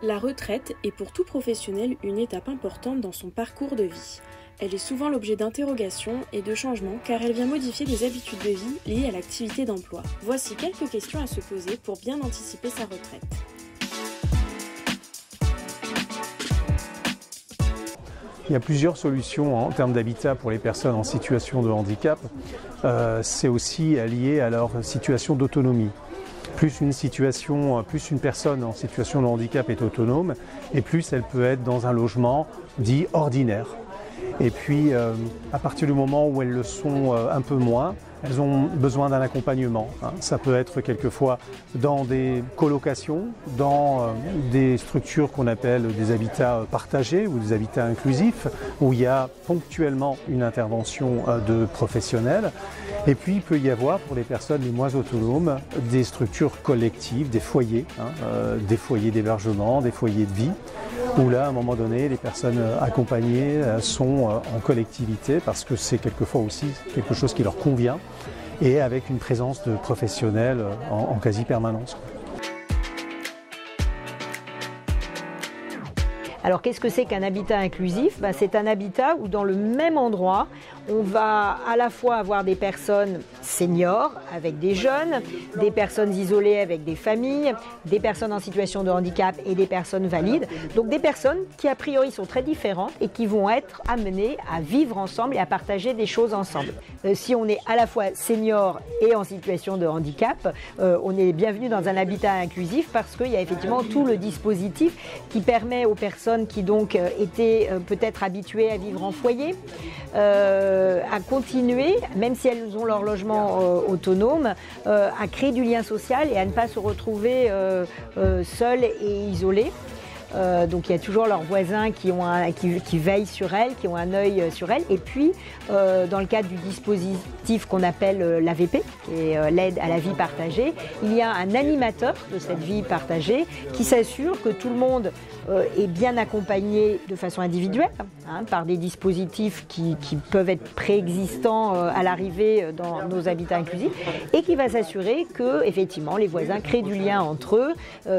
La retraite est pour tout professionnel une étape importante dans son parcours de vie. Elle est souvent l'objet d'interrogations et de changements car elle vient modifier des habitudes de vie liées à l'activité d'emploi. Voici quelques questions à se poser pour bien anticiper sa retraite. Il y a plusieurs solutions en termes d'habitat pour les personnes en situation de handicap. C'est aussi lié à leur situation d'autonomie. Plus une personne en situation de handicap est autonome, et plus elle peut être dans un logement dit ordinaire. Et puis, à partir du moment où elles le sont un peu moins, elles ont besoin d'un accompagnement. Ça peut être quelquefois dans des colocations, dans des structures qu'on appelle des habitats partagés ou des habitats inclusifs, où il y a ponctuellement une intervention de professionnels. Et puis, il peut y avoir, pour les personnes les moins autonomes, des structures collectives, des foyers d'hébergement, des foyers de vie, où là, à un moment donné, les personnes accompagnées sont en collectivité, parce que c'est quelquefois aussi quelque chose qui leur convient, et avec une présence de professionnels en quasi-permanence. Alors qu'est-ce que c'est qu'un habitat inclusif ? C'est un habitat où dans le même endroit, on va à la fois avoir des personnes seniors avec des jeunes, des personnes isolées avec des familles, des personnes en situation de handicap et des personnes valides. Donc des personnes qui a priori sont très différentes et qui vont être amenées à vivre ensemble et à partager des choses ensemble. Si on est à la fois senior et en situation de handicap, on est bienvenu dans un habitat inclusif parce qu'il y a effectivement tout le dispositif qui permet aux personnes qui donc étaient peut-être habituées à vivre en foyer, à continuer, même si elles ont leur logement autonome, à créer du lien social et à ne pas se retrouver seules et isolées. Donc il y a toujours leurs voisins qui veillent sur elles, qui ont un œil sur elles. Et puis, dans le cadre du dispositif qu'on appelle l'AVP, qui est l'aide à la vie partagée, il y a un animateur de cette vie partagée qui s'assure que tout le monde est bien accompagné de façon individuelle, par des dispositifs qui peuvent être préexistants à l'arrivée dans nos habitats inclusifs, et qui va s'assurer que effectivement les voisins créent du lien entre eux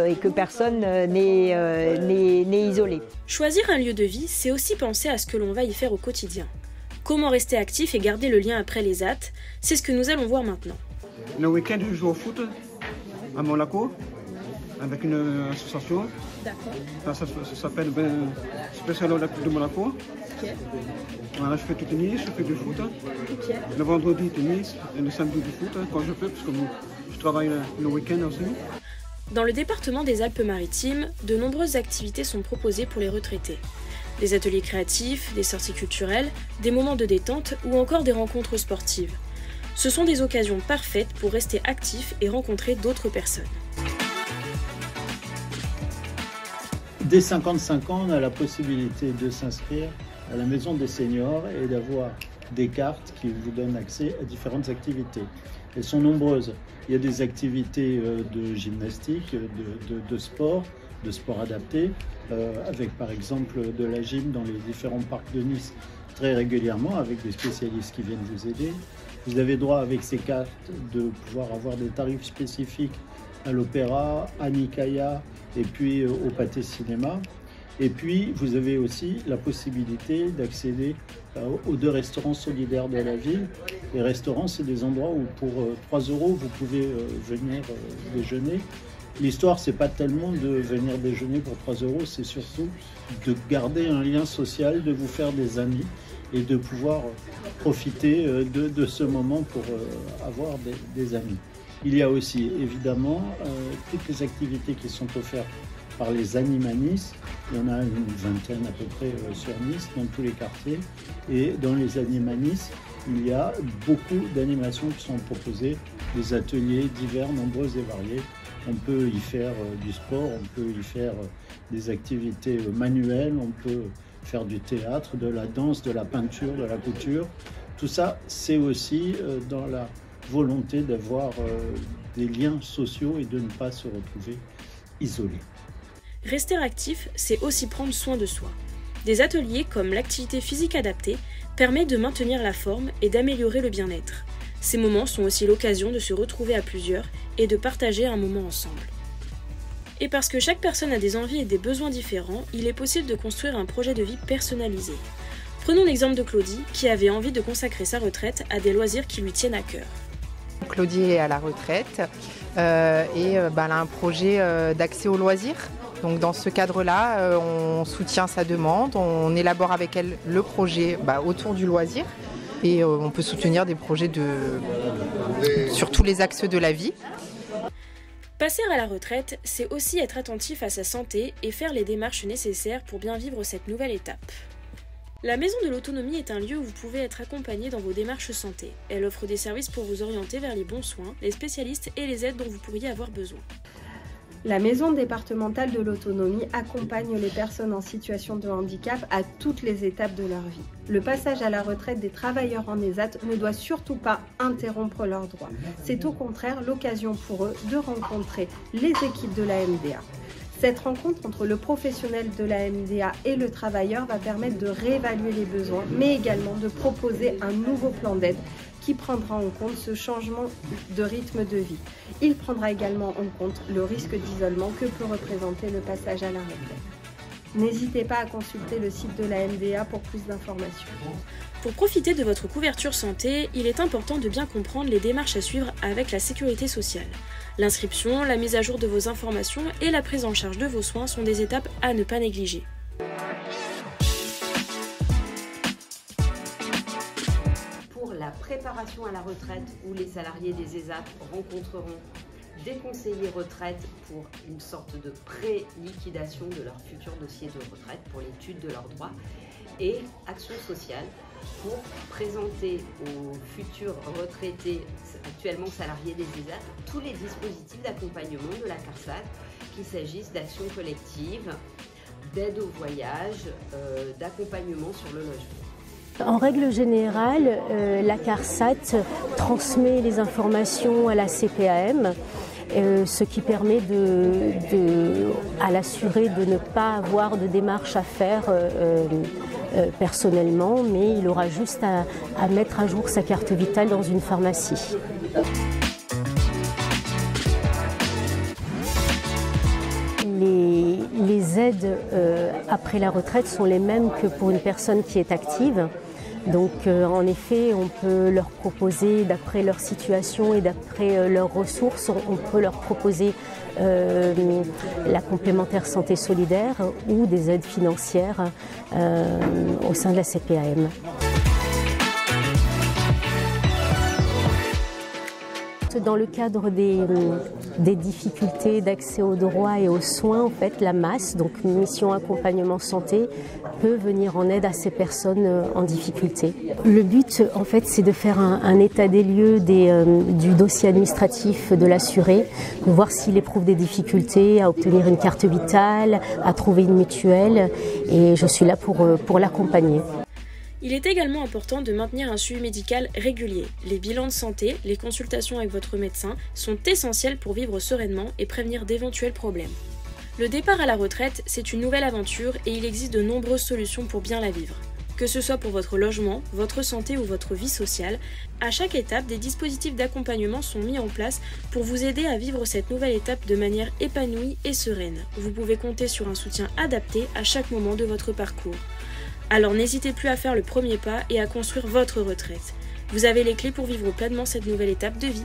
et que personne n'est isolé. Choisir un lieu de vie, c'est aussi penser à ce que l'on va y faire au quotidien. Comment rester actif et garder le lien après les actes, c'est ce que nous allons voir maintenant. Le week-end, je joue au foot à Monaco avec une association. D'accord. Ça s'appelle Spécial Olympique de Monaco. Ok. Voilà, je fais du tennis, je fais du foot. Ok. Le vendredi, tennis, et le samedi, du foot, quand je peux, parce que je travaille le week-end aussi. Dans le département des Alpes-Maritimes, de nombreuses activités sont proposées pour les retraités. Des ateliers créatifs, des sorties culturelles, des moments de détente ou encore des rencontres sportives. Ce sont des occasions parfaites pour rester actif et rencontrer d'autres personnes. Dès 55 ans, on a la possibilité de s'inscrire à la Maison des Seniors et d'avoir des cartes qui vous donnent accès à différentes activités. Elles sont nombreuses. Il y a des activités de gymnastique, de sport adapté, avec par exemple de la gym dans les différents parcs de Nice très régulièrement, avec des spécialistes qui viennent vous aider. Vous avez droit avec ces cartes de pouvoir avoir des tarifs spécifiques à l'opéra, à Nikaya et puis au Pâté Cinéma. Et puis, vous avez aussi la possibilité d'accéder aux 2 restaurants solidaires de la ville. Les restaurants, c'est des endroits où pour 3 €, vous pouvez venir déjeuner. L'histoire, c'est pas tellement de venir déjeuner pour 3 €, c'est surtout de garder un lien social, de vous faire des amis et de pouvoir profiter de ce moment pour avoir des amis. Il y a aussi, évidemment, toutes les activités qui sont offertes par les Anima Nice. Il y en a une vingtaine à peu près sur Nice, dans tous les quartiers. Et dans les Anima Nice, il y a beaucoup d'animations qui sont proposées, des ateliers divers, nombreux et variés. On peut y faire du sport, on peut y faire des activités manuelles, on peut faire du théâtre, de la danse, de la peinture, de la couture. Tout ça, c'est aussi dans la volonté d'avoir des liens sociaux et de ne pas se retrouver isolé. Rester actif, c'est aussi prendre soin de soi. Des ateliers comme l'activité physique adaptée permettent de maintenir la forme et d'améliorer le bien-être. Ces moments sont aussi l'occasion de se retrouver à plusieurs et de partager un moment ensemble. Et parce que chaque personne a des envies et des besoins différents, il est possible de construire un projet de vie personnalisé. Prenons l'exemple de Claudie, qui avait envie de consacrer sa retraite à des loisirs qui lui tiennent à cœur. Claudie est à la retraite et elle a un projet d'accès aux loisirs. Donc dans ce cadre-là, on soutient sa demande, on élabore avec elle le projet autour du loisir et on peut soutenir des projets sur tous les axes de la vie. Passer à la retraite, c'est aussi être attentif à sa santé et faire les démarches nécessaires pour bien vivre cette nouvelle étape. La Maison de l'Autonomie est un lieu où vous pouvez être accompagné dans vos démarches santé. Elle offre des services pour vous orienter vers les bons soins, les spécialistes et les aides dont vous pourriez avoir besoin. La Maison départementale de l'autonomie accompagne les personnes en situation de handicap à toutes les étapes de leur vie. Le passage à la retraite des travailleurs en ESAT ne doit surtout pas interrompre leurs droits. C'est au contraire l'occasion pour eux de rencontrer les équipes de la MDA. Cette rencontre entre le professionnel de la MDA et le travailleur va permettre de réévaluer les besoins, mais également de proposer un nouveau plan d'aide qui prendra en compte ce changement de rythme de vie. Il prendra également en compte le risque d'isolement que peut représenter le passage à la retraite. N'hésitez pas à consulter le site de la MDA pour plus d'informations. Pour profiter de votre couverture santé, il est important de bien comprendre les démarches à suivre avec la sécurité sociale. L'inscription, la mise à jour de vos informations et la prise en charge de vos soins sont des étapes à ne pas négliger. Pour la préparation à la retraite, où les salariés des ESAT rencontreront des conseillers retraite pour une sorte de pré-liquidation de leur futur dossier de retraite, pour l'étude de leurs droits, et action sociale pour présenter aux futurs retraités actuellement salariés des ESAT tous les dispositifs d'accompagnement de la CARSAT, qu'il s'agisse d'actions collectives, d'aide au voyage, d'accompagnement sur le logement. En règle générale, la CARSAT transmet les informations à la CPAM, ce qui permet à l'assuré de ne pas avoir de démarche à faire personnellement, mais il aura juste à mettre à jour sa carte vitale dans une pharmacie. Les aides après la retraite sont les mêmes que pour une personne qui est active. Donc en effet, on peut leur proposer, d'après leur situation et d'après leurs ressources, on peut leur proposer la complémentaire santé solidaire ou des aides financières au sein de la CPAM. Dans le cadre des difficultés d'accès aux droits et aux soins, en fait, la MAS, donc Mission Accompagnement Santé, peut venir en aide à ces personnes en difficulté. Le but, en fait, c'est de faire un état des lieux du dossier administratif de l'assuré, de voir s'il éprouve des difficultés à obtenir une carte vitale, à trouver une mutuelle, et je suis là pour l'accompagner. Il est également important de maintenir un suivi médical régulier. Les bilans de santé, les consultations avec votre médecin sont essentiels pour vivre sereinement et prévenir d'éventuels problèmes. Le départ à la retraite, c'est une nouvelle aventure et il existe de nombreuses solutions pour bien la vivre. Que ce soit pour votre logement, votre santé ou votre vie sociale, à chaque étape, des dispositifs d'accompagnement sont mis en place pour vous aider à vivre cette nouvelle étape de manière épanouie et sereine. Vous pouvez compter sur un soutien adapté à chaque moment de votre parcours. Alors n'hésitez plus à faire le premier pas et à construire votre retraite. Vous avez les clés pour vivre pleinement cette nouvelle étape de vie.